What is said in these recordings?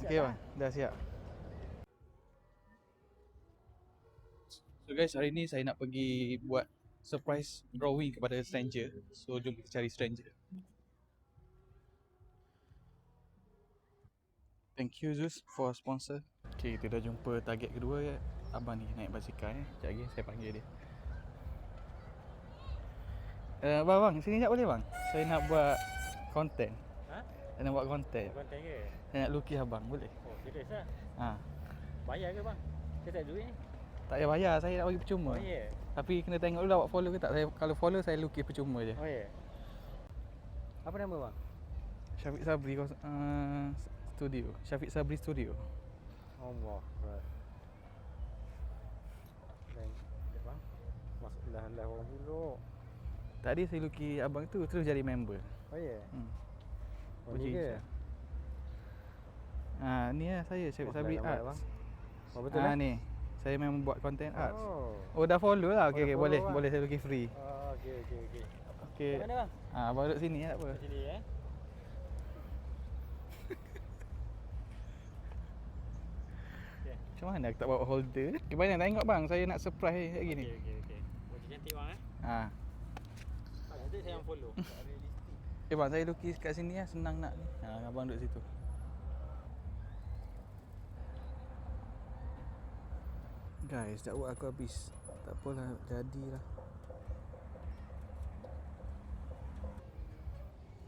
Okey bang, dah siap. So guys, hari ni saya nak pergi buat surprise drawing kepada stranger. So jom kita cari stranger. Thank you Zeus for sponsor. Okay, kita dah jumpa target kedua ya. Abang ni naik basikal ni. Sekejap lagi saya panggil dia. Bang, sini sekejap boleh bang? Saya nak buat konten. Ha? Saya nak buat konten. Konten ke? Saya nak lukis abang, boleh? Oh, serius lah. Ha. Bayar ke bang? Saya tak ada duit ni. Tak payah bayar, saya nak bagi percuma. Oh ya? Tapi kena tengok dulu awak follow ke tak. Saya, kalau follow saya lukis percuma je. Oh ya? Apa nama bang? Syafiq Sabri Studio. Syafiq Sabri Studio. Allah. Right. Dan, bang. Masuk dah orang dulu. Tadi saya lukis abang tu terus jadi member. Oh ya? Oh Puji ni ke? Ni lah saya Syafiq Sabri lambat, Arts. bang. Oh betul lah? Ni. Saya memang buat content arts. Oh. Dah follow lah. Okey, dah boleh. follow lah. Boleh saya lukis free. Oh, okey. Okey. Kat mana bang? Abang duduk sini tak apa. Kat sini Macam mana aku tak bawa holder? Banyak tengok bang, saya nak surprise lagi ni. Okey. Wajah cantik bang Nanti saya unfollow. bang, saya lukis kat sini lah, senang nak ni. Abang duduk situ. Guys, dakwah aku habis. Tak apalah, jadilah.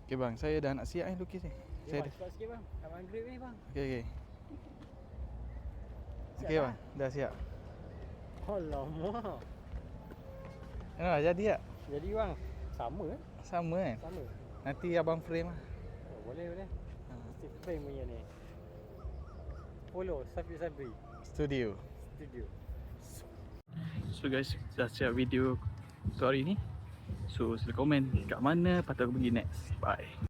Okey bang, saya dah nak siap ni lukis ni. Saya dah. Cepat sikit bang. Nak maghrib ni bang. Okey. Okey bang, dah siap. Alamak. Jadi tak? Jadi bang, sama kan? Sama kan? Sama. Nanti abang frame lah. Oh, boleh. Mesti frame punya ni. Follow Syafiq Sabri Studio. Studio. So guys, dah siap video untuk hari ni. So sila komen kat mana patut aku pergi next. Bye.